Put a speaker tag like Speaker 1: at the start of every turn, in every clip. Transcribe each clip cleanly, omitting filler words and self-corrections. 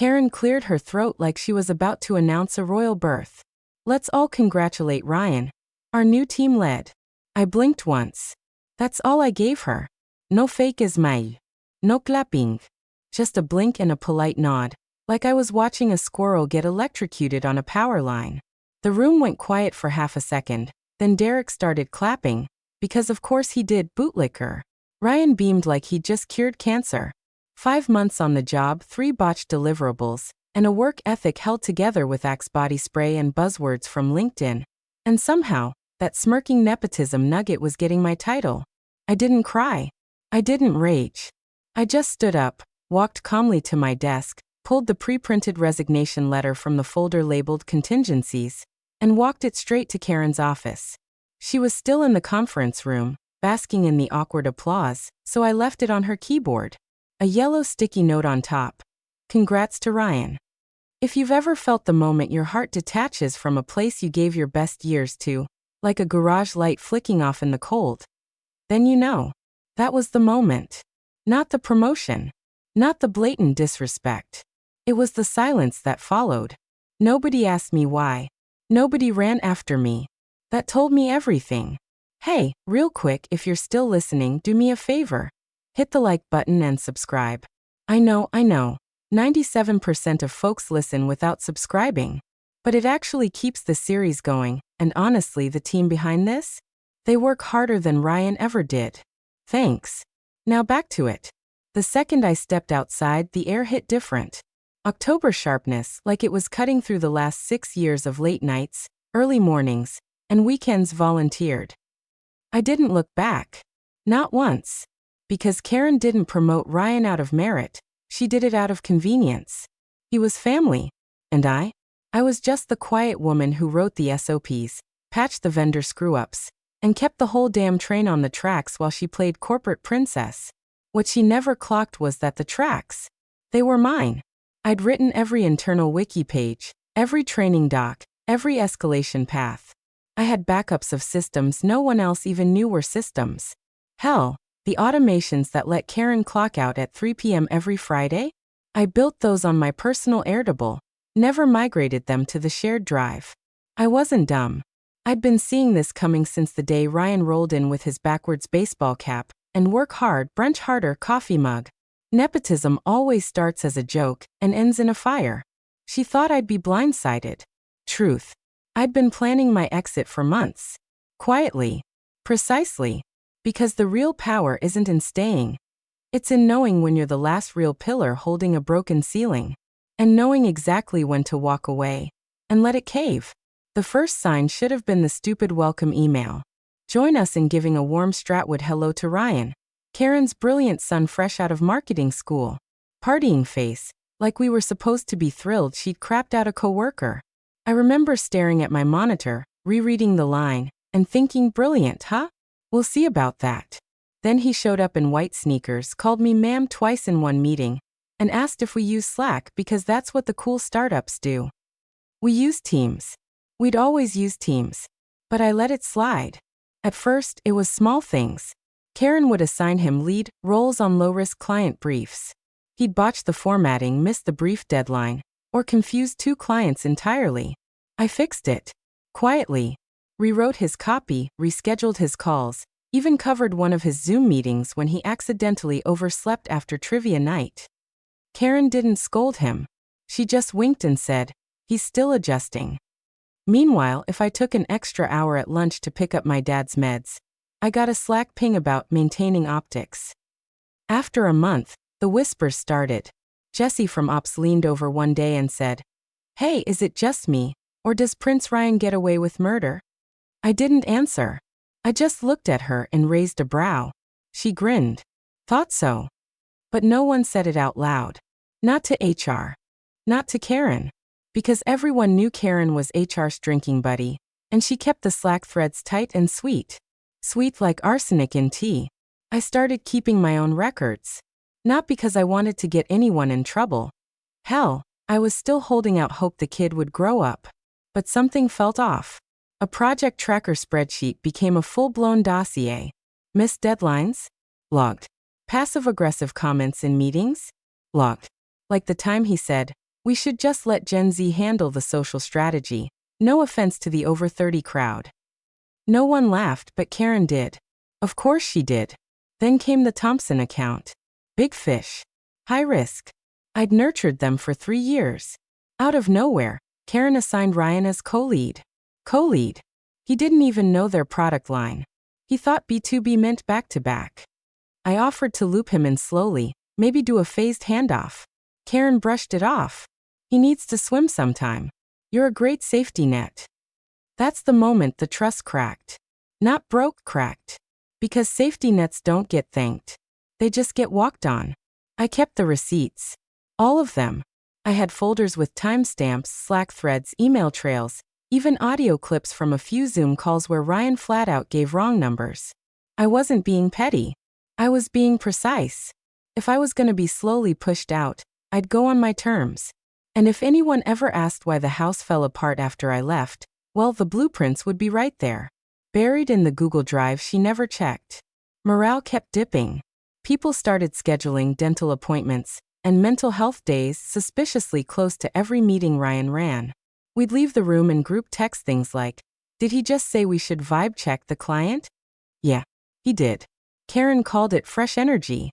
Speaker 1: Karen cleared her throat like she was about to announce a royal birth. Let's all congratulate Ryan, our new team lead. I blinked once. That's all I gave her. No fake smile. No clapping. Just a blink and a polite nod, like I was watching a squirrel get electrocuted on a power line. The room went quiet for half a second, then Derek started clapping, because of course he did, bootlicker. Ryan beamed like he'd just cured cancer. 5 months on the job, 3 botched deliverables, and a work ethic held together with Axe body spray and buzzwords from LinkedIn. And somehow, that smirking nepotism nugget was getting my title. I didn't cry. I didn't rage. I just stood up, walked calmly to my desk, pulled the pre-printed resignation letter from the folder labeled contingencies, and walked it straight to Karen's office. She was still in the conference room, basking in the awkward applause, so I left it on her keyboard. A yellow sticky note on top. Congrats to Ryan. If you've ever felt the moment your heart detaches from a place you gave your best years to, like a garage light flicking off in the cold, then you know. That was the moment. Not the promotion. Not the blatant disrespect. It was the silence that followed. Nobody asked me why. Nobody ran after me. That told me everything. Hey, real quick, if you're still listening, do me a favor. Hit the like button and subscribe. I know. 97% of folks listen without subscribing. But it actually keeps the series going, and honestly, the team behind this? They work harder than Ryan ever did. Thanks. Now back to it. The second I stepped outside, the air hit different. October sharpness, like it was cutting through the last 6 years of late nights, early mornings, and weekends volunteered. I didn't look back. Not once. Because Karen didn't promote Ryan out of merit, she did it out of convenience. He was family. And I was just the quiet woman who wrote the SOPs, patched the vendor screw-ups, and kept the whole damn train on the tracks while she played corporate princess. What she never clocked was that the tracks, they were mine. I'd written every internal wiki page, every training doc, every escalation path. I had backups of systems no one else even knew were systems. Hell, the automations that let Karen clock out at 3 p.m. every Friday? I built those on my personal Airtable, never migrated them to the shared drive. I wasn't dumb. I'd been seeing this coming since the day Ryan rolled in with his backwards baseball cap and work hard, brunch harder coffee mug. Nepotism always starts as a joke and ends in a fire. She thought I'd be blindsided. Truth. I'd been planning my exit for months. Quietly. Precisely. Because the real power isn't in staying. It's in knowing when you're the last real pillar holding a broken ceiling. And knowing exactly when to walk away. And let it cave. The first sign should have been the stupid welcome email. Join us in giving a warm Stratwood hello to Ryan, Karen's brilliant son fresh out of marketing school. Partying face, like we were supposed to be thrilled she'd crapped out a coworker. I remember staring at my monitor, rereading the line, and thinking, brilliant, huh? We'll see about that. Then he showed up in white sneakers, called me ma'am twice in one meeting, and asked if we use Slack because that's what the cool startups do. We use Teams. We'd always use Teams. But I let it slide. At first, it was small things. Karen would assign him lead roles on low-risk client briefs. He'd botch the formatting, miss the brief deadline, or confuse 2 clients entirely. I fixed it. Quietly. Rewrote his copy, rescheduled his calls, even covered one of his Zoom meetings when he accidentally overslept after trivia night. Karen didn't scold him. She just winked and said, he's still adjusting. Meanwhile, if I took an extra hour at lunch to pick up my dad's meds, I got a Slack ping about maintaining optics. After a month, the whispers started. Jesse from Ops leaned over one day and said, "Hey, is it just me, or does Prince Ryan get away with murder?" I didn't answer. I just looked at her and raised a brow. She grinned. Thought so. But no one said it out loud. Not to HR. Not to Karen. Because everyone knew Karen was HR's drinking buddy, and she kept the Slack threads tight and sweet. Sweet like arsenic in tea. I started keeping my own records. Not because I wanted to get anyone in trouble. Hell, I was still holding out hope the kid would grow up. But something felt off. A project tracker spreadsheet became a full-blown dossier. Missed deadlines? Logged. Passive-aggressive comments in meetings? Logged. Like the time he said, We should just let Gen Z handle the social strategy. No offense to the over 30 crowd. No one laughed, but Karen did. Of course she did. Then came the Thompson account. Big fish. High risk. I'd nurtured them for 3 years. Out of nowhere, Karen assigned Ryan as co-lead. Co-lead. He didn't even know their product line. He thought B2B meant back-to-back. I offered to loop him in slowly, maybe do a phased handoff. Karen brushed it off. He needs to swim sometime. You're a great safety net. That's the moment the trust cracked. Not broke, cracked. Because safety nets don't get thanked. They just get walked on. I kept the receipts. All of them. I had folders with timestamps, Slack threads, email trails, even audio clips from a few Zoom calls where Ryan flat out gave wrong numbers. I wasn't being petty. I was being precise. If I was going to be slowly pushed out, I'd go on my terms. And if anyone ever asked why the house fell apart after I left, well, the blueprints would be right there. Buried in the Google Drive she never checked. Morale kept dipping. People started scheduling dental appointments and mental health days suspiciously close to every meeting Ryan ran. We'd leave the room and group text things like, "Did he just say we should vibe check the client?" Yeah, he did. Karen called it fresh energy.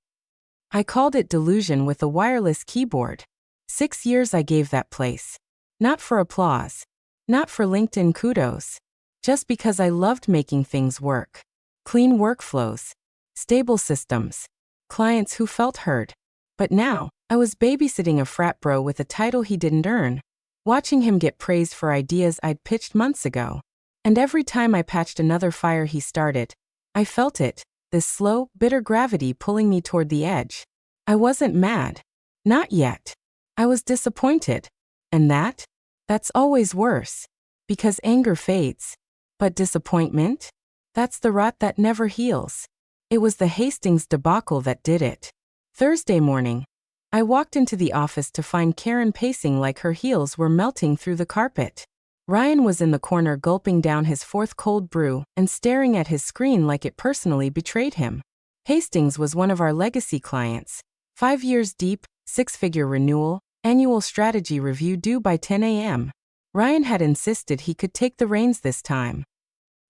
Speaker 1: I called it delusion with a wireless keyboard. 6 years I gave that place. Not for applause. Not for LinkedIn kudos. Just because I loved making things work. Clean workflows. Stable systems. Clients who felt heard. But now, I was babysitting a frat bro with a title he didn't earn. Watching him get praised for ideas I'd pitched months ago. And every time I patched another fire he started, I felt it, this slow, bitter gravity pulling me toward the edge. I wasn't mad. Not yet. I was disappointed. And that's always worse. Because anger fades. But disappointment? That's the rot that never heals. It was the Hastings debacle that did it. Thursday morning, I walked into the office to find Karen pacing like her heels were melting through the carpet. Ryan was in the corner gulping down his fourth cold brew and staring at his screen like it personally betrayed him. Hastings was one of our legacy clients. 5 years deep, 6-figure renewal, annual strategy review due by 10 a.m. Ryan had insisted he could take the reins this time.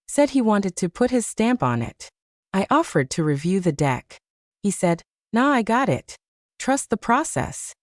Speaker 1: Said he wanted to put his stamp on it. I offered to review the deck. He said, "Nah, I got it. Trust the process."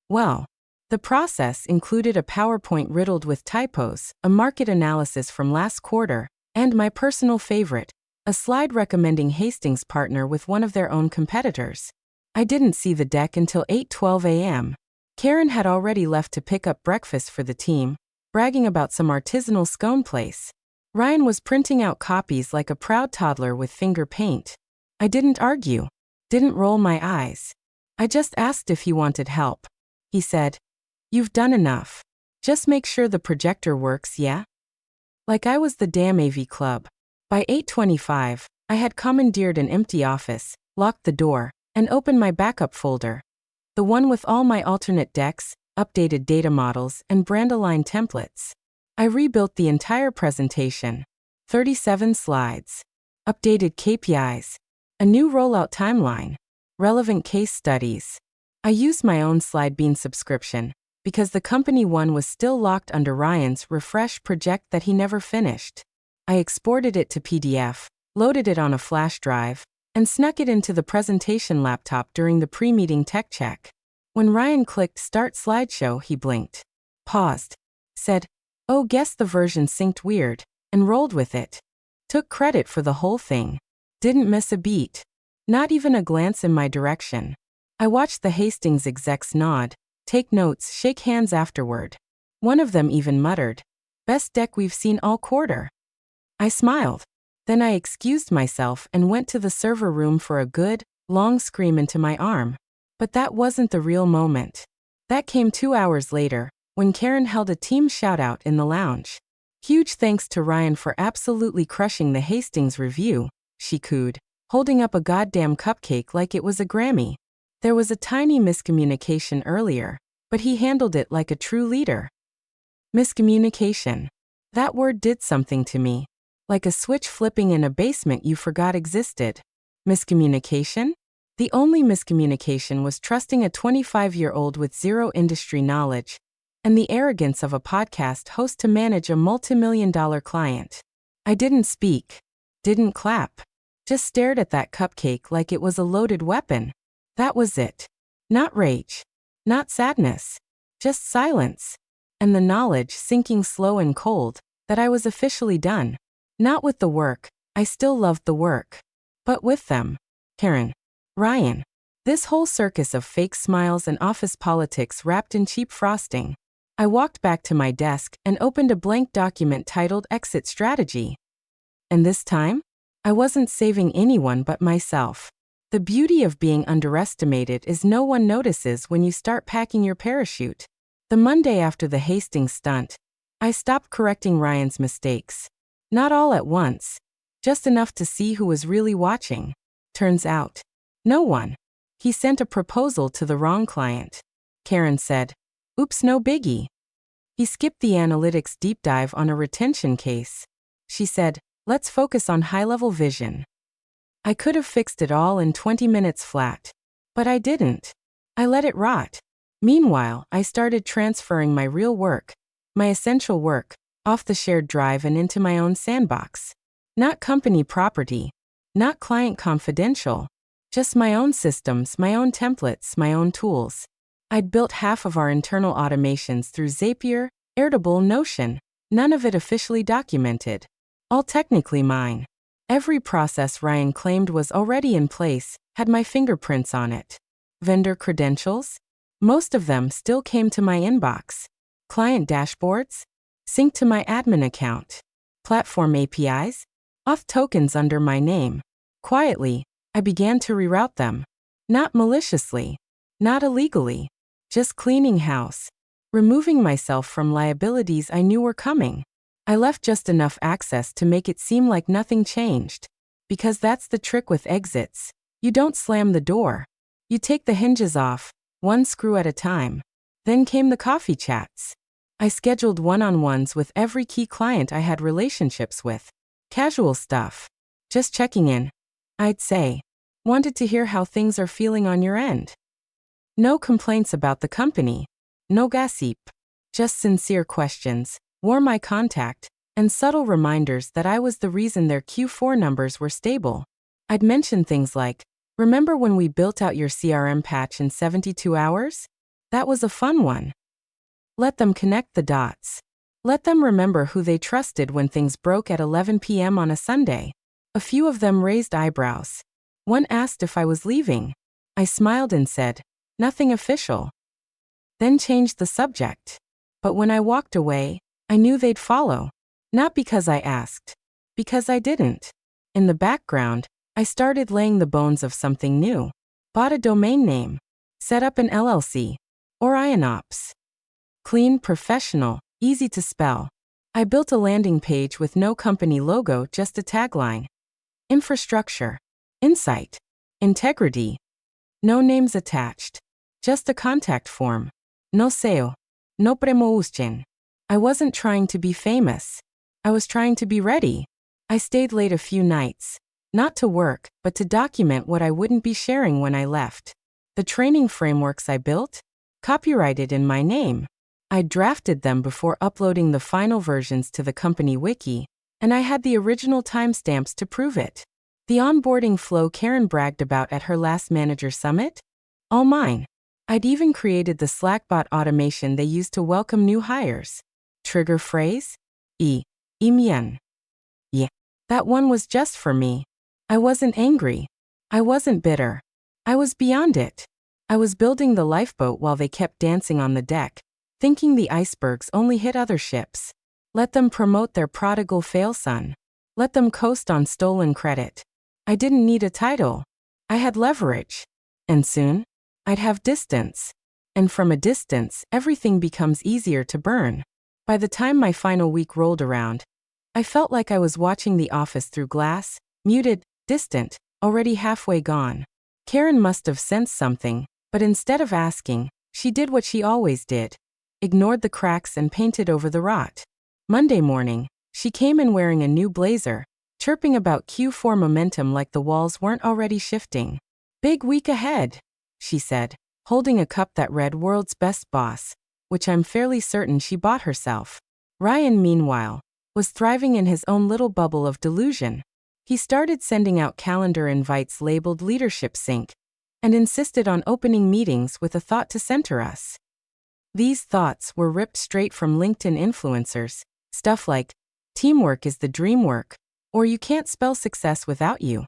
Speaker 1: Well, the process included a PowerPoint riddled with typos, a market analysis from last quarter, and my personal favorite, a slide recommending Hastings partner with one of their own competitors. I didn't see the deck until 8:12 a.m. Karen had already left to pick up breakfast for the team, bragging about some artisanal scone place. Ryan was printing out copies like a proud toddler with finger paint. I didn't argue. Didn't roll my eyes. I just asked if he wanted help. He said, "You've done enough. Just make sure the projector works, yeah?" Like I was the damn AV club. By 8:25, I had commandeered an empty office, locked the door, and opened my backup folder. The one with all my alternate decks, updated data models, and brand-aligned templates. I rebuilt the entire presentation. 37 slides. Updated KPIs. A new rollout timeline. Relevant case studies. I used my own SlideBean subscription, because the company one was still locked under Ryan's refresh project that he never finished. I exported it to PDF, loaded it on a flash drive, and snuck it into the presentation laptop during the pre-meeting tech check. When Ryan clicked Start Slideshow, he blinked, paused, said, "Oh, guess the version synced weird," and rolled with it. Took credit for the whole thing. Didn't miss a beat. Not even a glance in my direction. I watched the Hastings execs nod, take notes, shake hands afterward. One of them even muttered, "Best deck we've seen all quarter." I smiled. Then I excused myself and went to the server room for a good, long scream into my arm. But that wasn't the real moment. That came 2 hours later, when Karen held a team shout-out in the lounge. "Huge thanks to Ryan for absolutely crushing the Hastings review," she cooed, holding up a goddamn cupcake like it was a Grammy. There was a tiny miscommunication earlier, but he handled it like a true leader. Miscommunication. That word did something to me. Like a switch flipping in a basement you forgot existed. Miscommunication? The only miscommunication was trusting a 25-year-old with zero industry knowledge and the arrogance of a podcast host to manage a multimillion-dollar client. I didn't speak, didn't clap, just stared at that cupcake like it was a loaded weapon. That was it. Not rage, not sadness, just silence, and the knowledge sinking slow and cold that I was officially done. Not with the work, I still loved the work, but with them. Karen, Ryan. This whole circus of fake smiles and office politics wrapped in cheap frosting. I walked back to my desk and opened a blank document titled Exit Strategy. And this time, I wasn't saving anyone but myself. The beauty of being underestimated is no one notices when you start packing your parachute. The Monday after the Hastings stunt, I stopped correcting Ryan's mistakes. Not all at once, just enough to see who was really watching. Turns out, no one. He sent a proposal to the wrong client. Karen said, "Oops, no biggie." He skipped the analytics deep dive on a retention case. She said, "Let's focus on high-level vision." I could have fixed it all in 20 minutes flat. But I didn't. I let it rot. Meanwhile, I started transferring my real work, my essential work, off the shared drive and into my own sandbox. Not company property, not client confidential, just my own systems, my own templates, my own tools. I'd built half of our internal automations through Zapier, Airtable, Notion, none of it officially documented. All technically mine. Every process Ryan claimed was already in place had my fingerprints on it. Vendor credentials? Most of them still came to my inbox. Client dashboards? Synced to my admin account. Platform APIs? Auth tokens under my name. Quietly, I began to reroute them. Not maliciously. Not illegally. Just cleaning house. Removing myself from liabilities I knew were coming. I left just enough access to make it seem like nothing changed. Because that's the trick with exits. You don't slam the door. You take the hinges off, one screw at a time. Then came the coffee chats. I scheduled one-on-ones with every key client I had relationships with. Casual stuff. Just checking in. I'd say. Wanted to hear how things are feeling on your end. No complaints about the company. No gossip. Just sincere questions, warm eye contact, and subtle reminders that I was the reason their Q4 numbers were stable. I'd mention things like, "Remember when we built out your CRM patch in 72 hours? That was a fun one." Let them connect the dots. Let them remember who they trusted when things broke at 11 p.m. on a Sunday. A few of them raised eyebrows. One asked if I was leaving. I smiled and said, "Nothing official." Then changed the subject. But when I walked away, I knew they'd follow. Not because I asked. Because I didn't. In the background, I started laying the bones of something new. Bought a domain name. Set up an LLC. Orion Ops. Clean, professional, easy to spell. I built a landing page with no company logo, just a tagline. Infrastructure. Insight. Integrity. No names attached. Just a contact form. No SEO. No promotion. I wasn't trying to be famous. I was trying to be ready. I stayed late a few nights. Not to work, but to document what I wouldn't be sharing when I left. The training frameworks I built? Copyrighted in my name. I drafted them before uploading the final versions to the company wiki, and I had the original timestamps to prove it. The onboarding flow Karen bragged about at her last manager summit? All mine. I'd even created the Slackbot automation they used to welcome new hires. Trigger phrase? Imyan. Yeah. That one was just for me. I wasn't angry. I wasn't bitter. I was beyond it. I was building the lifeboat while they kept dancing on the deck, thinking the icebergs only hit other ships. Let them promote their prodigal fail son. Let them coast on stolen credit. I didn't need a title. I had leverage. And soon, I'd have distance. And from a distance, everything becomes easier to burn. By the time my final week rolled around, I felt like I was watching The Office through glass, muted, distant, already halfway gone. Karen must have sensed something, but instead of asking, she did what she always did. Ignored the cracks and painted over the rot. Monday morning, she came in wearing a new blazer, chirping about Q4 momentum like the walls weren't already shifting. Big week ahead, she said, holding a cup that read World's Best Boss, which I'm fairly certain she bought herself. Ryan, meanwhile, was thriving in his own little bubble of delusion. He started sending out calendar invites labeled Leadership Sync, and insisted on opening meetings with a thought to center us. These thoughts were ripped straight from LinkedIn influencers, stuff like, teamwork is the dream work, or you can't spell success without you.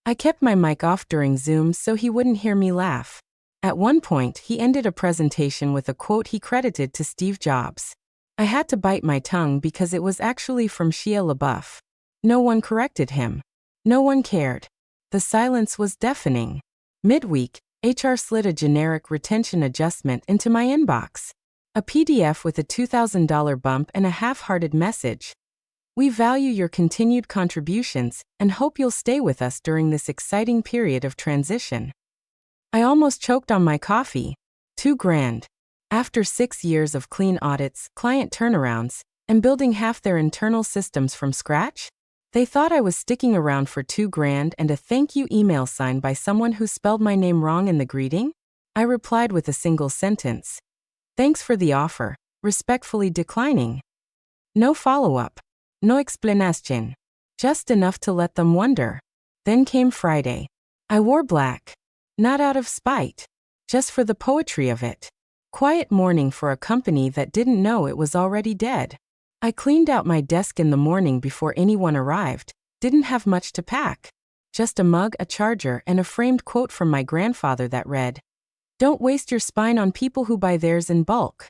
Speaker 1: I kept my mic off during Zoom so he wouldn't hear me laugh. At one point, he ended a presentation with a quote he credited to Steve Jobs. I had to bite my tongue because it was actually from Shia LaBeouf. No one corrected him. No one cared. The silence was deafening. Midweek, HR slid a generic retention adjustment into my inbox. A PDF with a $2,000 bump and a half-hearted message. We value your continued contributions and hope you'll stay with us during this exciting period of transition. I almost choked on my coffee. $2,000. After 6 years of clean audits, client turnarounds, and building half their internal systems from scratch? They thought I was sticking around for $2,000 and a thank you email signed by someone who spelled my name wrong in the greeting? I replied with a single sentence. Thanks for the offer, respectfully declining. No follow-up. No explanation. Just enough to let them wonder. Then came Friday. I wore black. Not out of spite. Just for the poetry of it. Quiet morning for a company that didn't know it was already dead. I cleaned out my desk in the morning before anyone arrived. Didn't have much to pack. Just a mug, a charger, and a framed quote from my grandfather that read, "Don't waste your spine on people who buy theirs in bulk."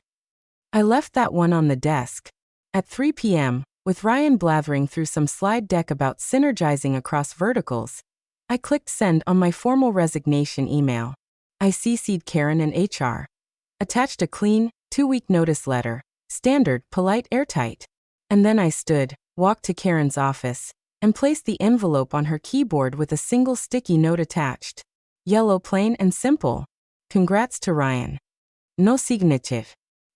Speaker 1: I left that one on the desk. At 3 p.m., with Ryan blathering through some slide deck about synergizing across verticals, I clicked send on my formal resignation email. I CC'd Karen and HR. Attached a clean, 2-week notice letter. Standard, polite, airtight. And then I stood, walked to Karen's office, and placed the envelope on her keyboard with a single sticky note attached. Yellow, plain and simple. Congrats to Ryan. No signature.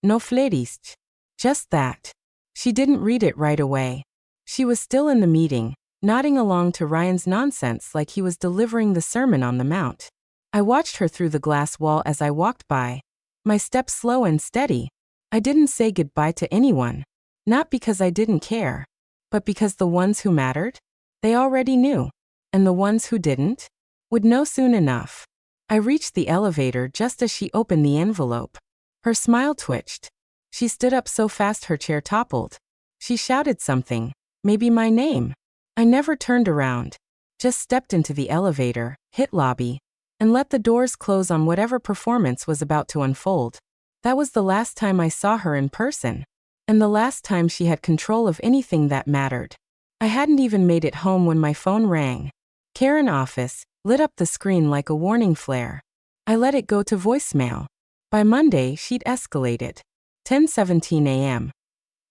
Speaker 1: No florist. Just that. She didn't read it right away. She was still in the meeting, nodding along to Ryan's nonsense like he was delivering the Sermon on the Mount. I watched her through the glass wall as I walked by, my steps slow and steady. I didn't say goodbye to anyone. Not because I didn't care, but because the ones who mattered, they already knew. And the ones who didn't, would know soon enough. I reached the elevator just as she opened the envelope. Her smile twitched. She stood up so fast her chair toppled. She shouted something, maybe my name. I never turned around. Just stepped into the elevator, hit lobby, and let the doors close on whatever performance was about to unfold. That was the last time I saw her in person, and the last time she had control of anything that mattered. I hadn't even made it home when my phone rang. Karen office, lit up the screen like a warning flare. I let it go to voicemail. By Monday, she'd escalated. 10:17 a.m.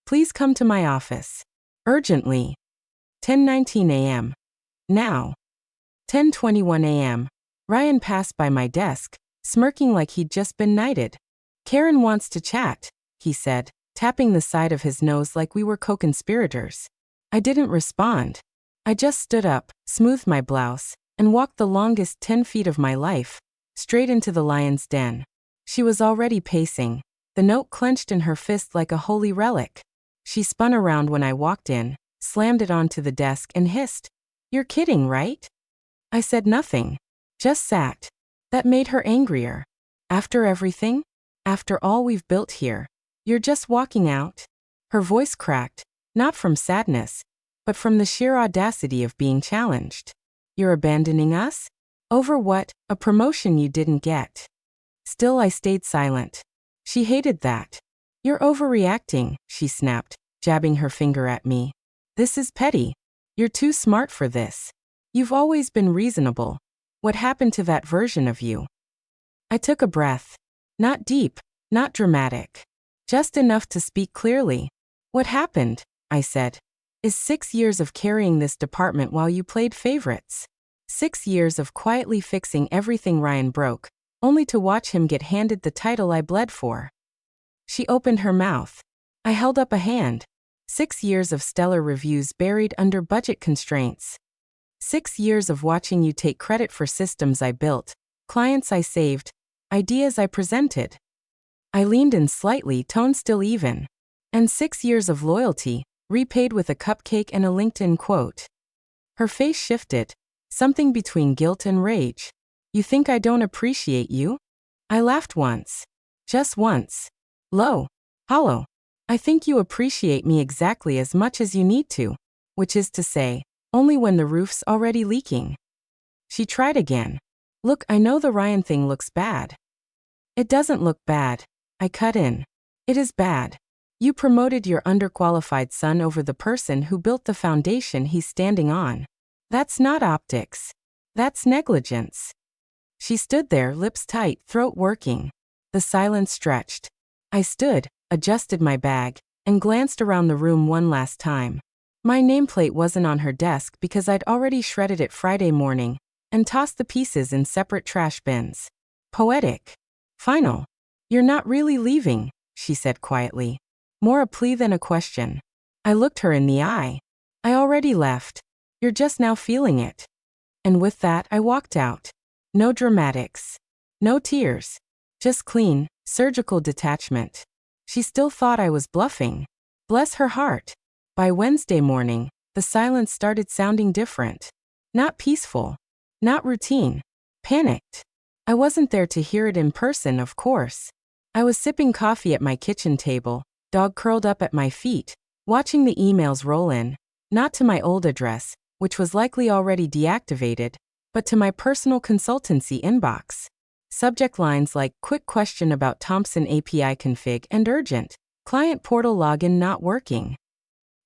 Speaker 1: Please come to my office. Urgently. 10:19 a.m. Now. 10:21 a.m. Ryan passed by my desk, smirking like he'd just been knighted. Karen wants to chat, he said, tapping the side of his nose like we were co-conspirators. I didn't respond. I just stood up, smoothed my blouse, and walked the longest 10 feet of my life, straight into the lion's den. She was already pacing, the note clenched in her fist like a holy relic. She spun around when I walked in, slammed it onto the desk and hissed, "You're kidding, right?" I said nothing, just sat. That made her angrier. After everything? After all we've built here, you're just walking out? Her voice cracked, not from sadness, but from the sheer audacity of being challenged. You're abandoning us? Over what? A promotion you didn't get. Still I stayed silent. She hated that. You're overreacting, she snapped, jabbing her finger at me. This is petty. You're too smart for this. You've always been reasonable. What happened to that version of you? I took a breath. Not deep, not dramatic. Just enough to speak clearly. What happened, I said, is 6 years of carrying this department while you played favorites. 6 years of quietly fixing everything Ryan broke, only to watch him get handed the title I bled for. She opened her mouth. I held up a hand. 6 years of stellar reviews buried under budget constraints. 6 years of watching you take credit for systems I built, clients I saved, ideas I presented. I leaned in slightly, tone still even. And 6 years of loyalty, repaid with a cupcake and a LinkedIn quote. Her face shifted, something between guilt and rage. You think I don't appreciate you? I laughed once. Just once. Low. Hollow. I think you appreciate me exactly as much as you need to, which is to say, only when the roof's already leaking. She tried again. Look, I know the Ryan thing looks bad. It doesn't look bad. I cut in. It is bad. You promoted your underqualified son over the person who built the foundation he's standing on. That's not optics. That's negligence. She stood there, lips tight, throat working. The silence stretched. I stood, adjusted my bag, and glanced around the room one last time. My nameplate wasn't on her desk because I'd already shredded it Friday morning and tossed the pieces in separate trash bins. Poetic. Final. You're not really leaving, she said quietly. More a plea than a question. I looked her in the eye. I already left. You're just now feeling it. And with that, I walked out. No dramatics. No tears. Just clean, surgical detachment. She still thought I was bluffing. Bless her heart. By Wednesday morning, the silence started sounding different. Not peaceful. Not routine. Panicked. I wasn't there to hear it in person, of course. I was sipping coffee at my kitchen table, dog curled up at my feet, watching the emails roll in, not to my old address, which was likely already deactivated, but to my personal consultancy inbox. Subject lines like quick question about Thompson API config and urgent, client portal login not working.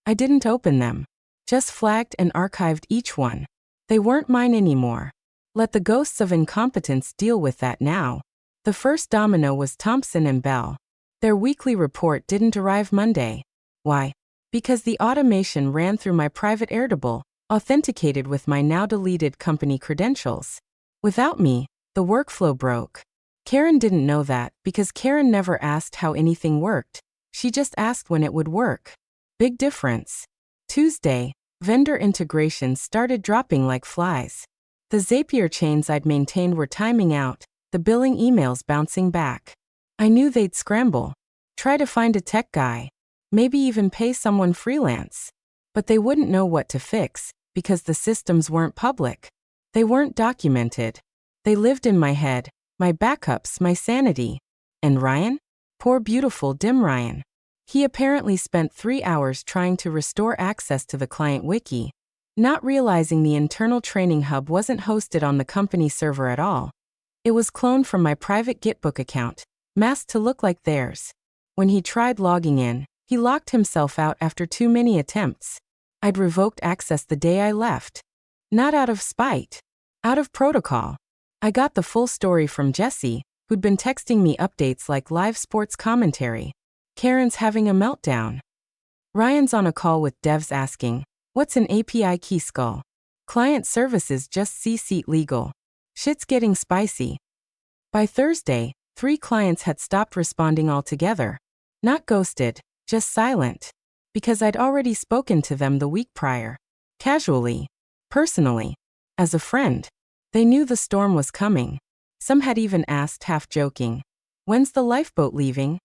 Speaker 1: I didn't open them. Just flagged and archived each one. They weren't mine anymore. Let the ghosts of incompetence deal with that now. The first domino was Thompson and Bell. Their weekly report didn't arrive Monday. Why? Because the automation ran through my private Airtable, authenticated with my now deleted company credentials. Without me, the workflow broke. Karen didn't know that because Karen never asked how anything worked. She just asked when it would work. Big difference. Tuesday, vendor integrations started dropping like flies. The Zapier chains I'd maintained were timing out, the billing emails bouncing back. I knew they'd scramble. Try to find a tech guy. Maybe even pay someone freelance. But they wouldn't know what to fix, because the systems weren't public. They weren't documented. They lived in my head, my backups, my sanity. And Ryan? Poor beautiful dim Ryan. He apparently spent 3 hours trying to restore access to the client wiki, not realizing the internal training hub wasn't hosted on the company server at all. It was cloned from my private Gitbook account, masked to look like theirs. When he tried logging in, he locked himself out after too many attempts. I'd revoked access the day I left. Not out of spite. Out of protocol. I got the full story from Jesse, who'd been texting me updates like live sports commentary. Karen's having a meltdown. Ryan's on a call with devs asking, what's an API key skull? Client services just CC legal. Shit's getting spicy. By Thursday, 3 clients had stopped responding altogether. Not ghosted, just silent. Because I'd already spoken to them the week prior. Casually. Personally. As a friend. They knew the storm was coming. Some had even asked, half joking, when's the lifeboat leaving?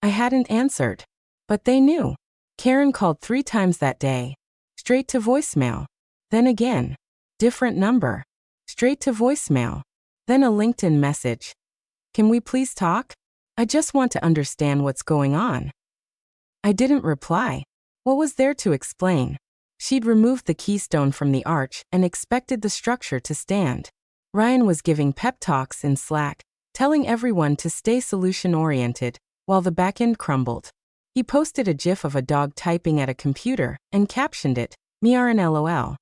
Speaker 1: I hadn't answered. But they knew. Karen called 3 times that day. Straight to voicemail. Then again. Different number. Straight to voicemail. Then a LinkedIn message. Can we please talk? I just want to understand what's going on. I didn't reply. What was there to explain? She'd removed the keystone from the arch and expected the structure to stand. Ryan was giving pep talks in Slack, telling everyone to stay solution-oriented, while the backend crumbled. He posted a gif of a dog typing at a computer and captioned it, "MRNLOL."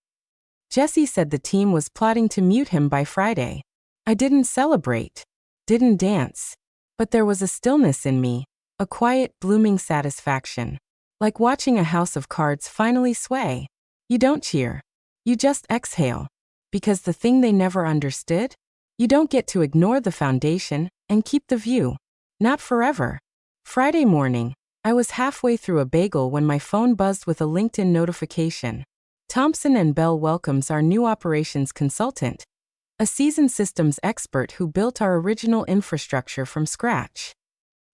Speaker 1: Jesse said the team was plotting to mute him by Friday. I didn't celebrate. Didn't dance. But there was a stillness in me, a quiet, blooming satisfaction. Like watching a house of cards finally sway. You don't cheer. You just exhale. Because the thing they never understood? You don't get to ignore the foundation and keep the view. Not forever. Friday morning, I was halfway through a bagel when my phone buzzed with a LinkedIn notification. Thompson & Bell welcomes our new operations consultant, a seasoned systems expert who built our original infrastructure from scratch.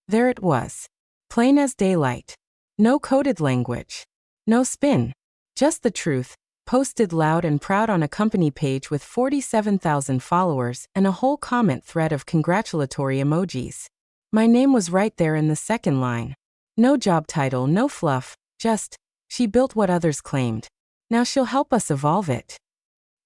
Speaker 1: There it was. Plain as daylight. No coded language. No spin. Just the truth, posted loud and proud on a company page with 47,000 followers and a whole comment thread of congratulatory emojis. My name was right there in the second line. No job title, no fluff, just, she built what others claimed. Now she'll help us evolve it.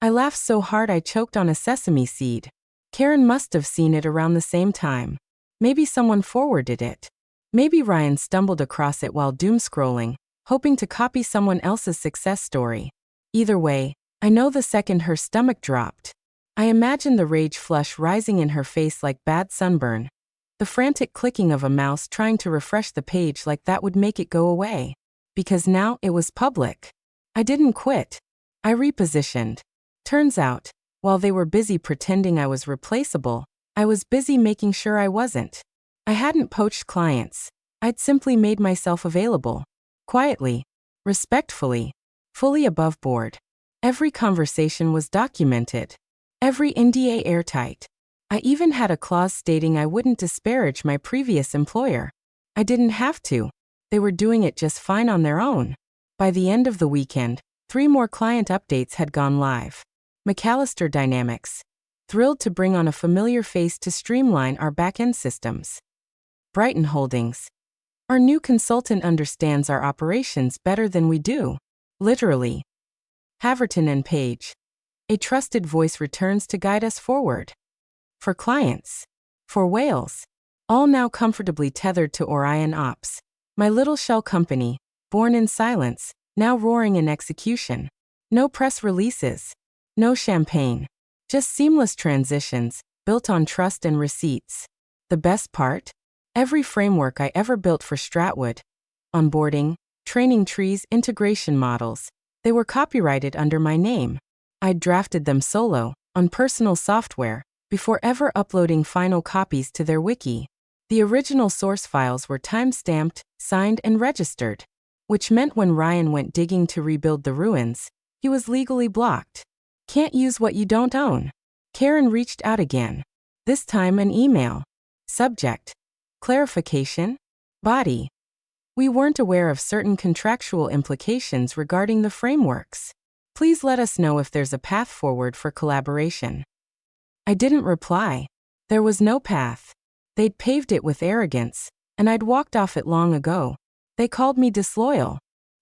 Speaker 1: I laughed so hard I choked on a sesame seed. Karen must have seen it around the same time. Maybe someone forwarded it. Maybe Ryan stumbled across it while doom scrolling, hoping to copy someone else's success story. Either way, I know the second her stomach dropped. I imagined the rage flush rising in her face like bad sunburn. The frantic clicking of a mouse trying to refresh the page like that would make it go away. Because now it was public. I didn't quit. I repositioned. Turns out, while they were busy pretending I was replaceable, I was busy making sure I wasn't. I hadn't poached clients. I'd simply made myself available. Quietly. Respectfully. Fully above board. Every conversation was documented. Every NDA airtight. I even had a clause stating I wouldn't disparage my previous employer. I didn't have to. They were doing it just fine on their own. By the end of the weekend, 3 more client updates had gone live. McAllister Dynamics. Thrilled to bring on a familiar face to streamline our back-end systems. Brighton Holdings. Our new consultant understands our operations better than we do. Literally. Haverton & Page. A trusted voice returns to guide us forward. For clients. For Wales. All now comfortably tethered to Orion Ops. My little shell company, born in silence, now roaring in execution. No press releases. No champagne. Just seamless transitions, built on trust and receipts. The best part? Every framework I ever built for Stratwood. Onboarding, training trees, integration models. They were copyrighted under my name. I'd drafted them solo, on personal software, before ever uploading final copies to their wiki. The original source files were time-stamped, signed and registered. Which meant when Ryan went digging to rebuild the ruins, he was legally blocked. Can't use what you don't own. Karen reached out again. This time an email. Subject. Clarification. Body. We weren't aware of certain contractual implications regarding the frameworks. Please let us know if there's a path forward for collaboration. I didn't reply. There was no path. They'd paved it with arrogance, and I'd walked off it long ago. They called me disloyal.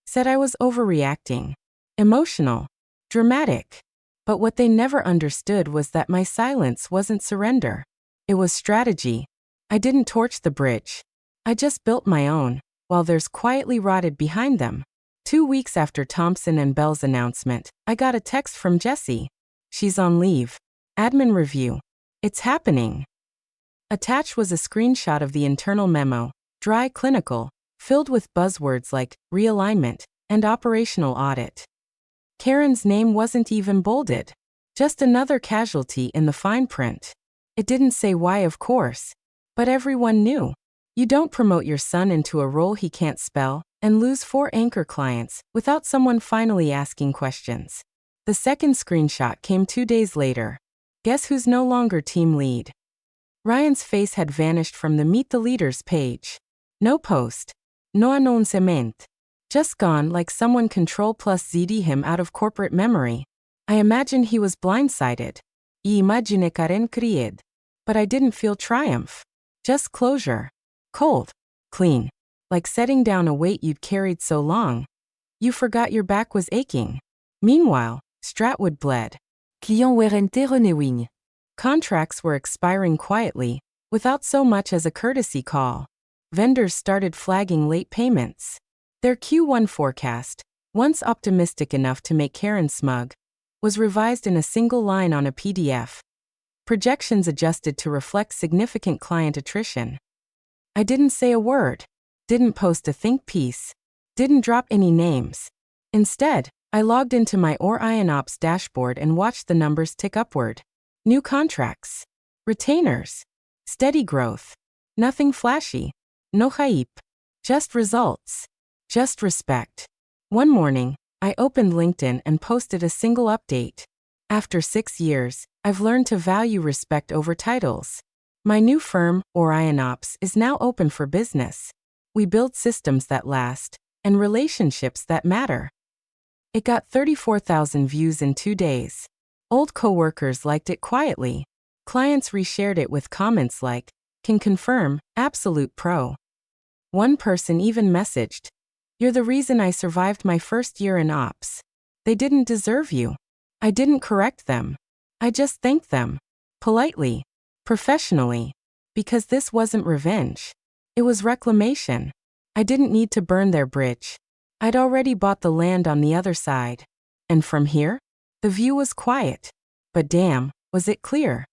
Speaker 1: Said I was overreacting. Emotional. Dramatic. But what they never understood was that my silence wasn't surrender. It was strategy. I didn't torch the bridge. I just built my own, while theirs quietly rotted behind them. 2 weeks after Thompson & Bell's announcement, I got a text from Jessie. She's on leave. Admin review. It's happening. Attached was a screenshot of the internal memo, dry, clinical, filled with buzzwords like realignment and operational audit. Karen's name wasn't even bolded. Just another casualty in the fine print. It didn't say why, of course. But everyone knew. You don't promote your son into a role he can't spell and lose 4 anchor clients without someone finally asking questions. The second screenshot came 2 days later. Guess who's no longer team lead? Ryan's face had vanished from the Meet the Leaders page. No post. No annoncement. Just gone like someone Ctrl+ZD him out of corporate memory. I imagine he was blindsided. Imagine Karen cried. But I didn't feel triumph. Just closure. Cold. Clean. Like setting down a weight you'd carried so long. You forgot your back was aching. Meanwhile, Stratwood bled. Client warranté renewing. Contracts were expiring quietly, without so much as a courtesy call. Vendors started flagging late payments. Their Q1 forecast, once optimistic enough to make Karen smug, was revised in a single line on a PDF. Projections adjusted to reflect significant client attrition. I didn't say a word, didn't post a think piece, didn't drop any names. Instead, I logged into my Orion Ops dashboard and watched the numbers tick upward. New contracts, retainers, steady growth, nothing flashy, no hype, just results. Just respect. One morning, I opened LinkedIn and posted a single update. After 6 years, I've learned to value respect over titles. My new firm, Orion Ops, is now open for business. We build systems that last and relationships that matter. It got 34,000 views in 2 days. Old coworkers liked it quietly. Clients reshared it with comments like, "Can confirm, absolute pro." One person even messaged, "You're the reason I survived my first year in ops." They didn't deserve you. I didn't correct them. I just thanked them. Politely. Professionally. Because this wasn't revenge. It was reclamation. I didn't need to burn their bridge. I'd already bought the land on the other side. And from here? The view was quiet. But damn, was it clear.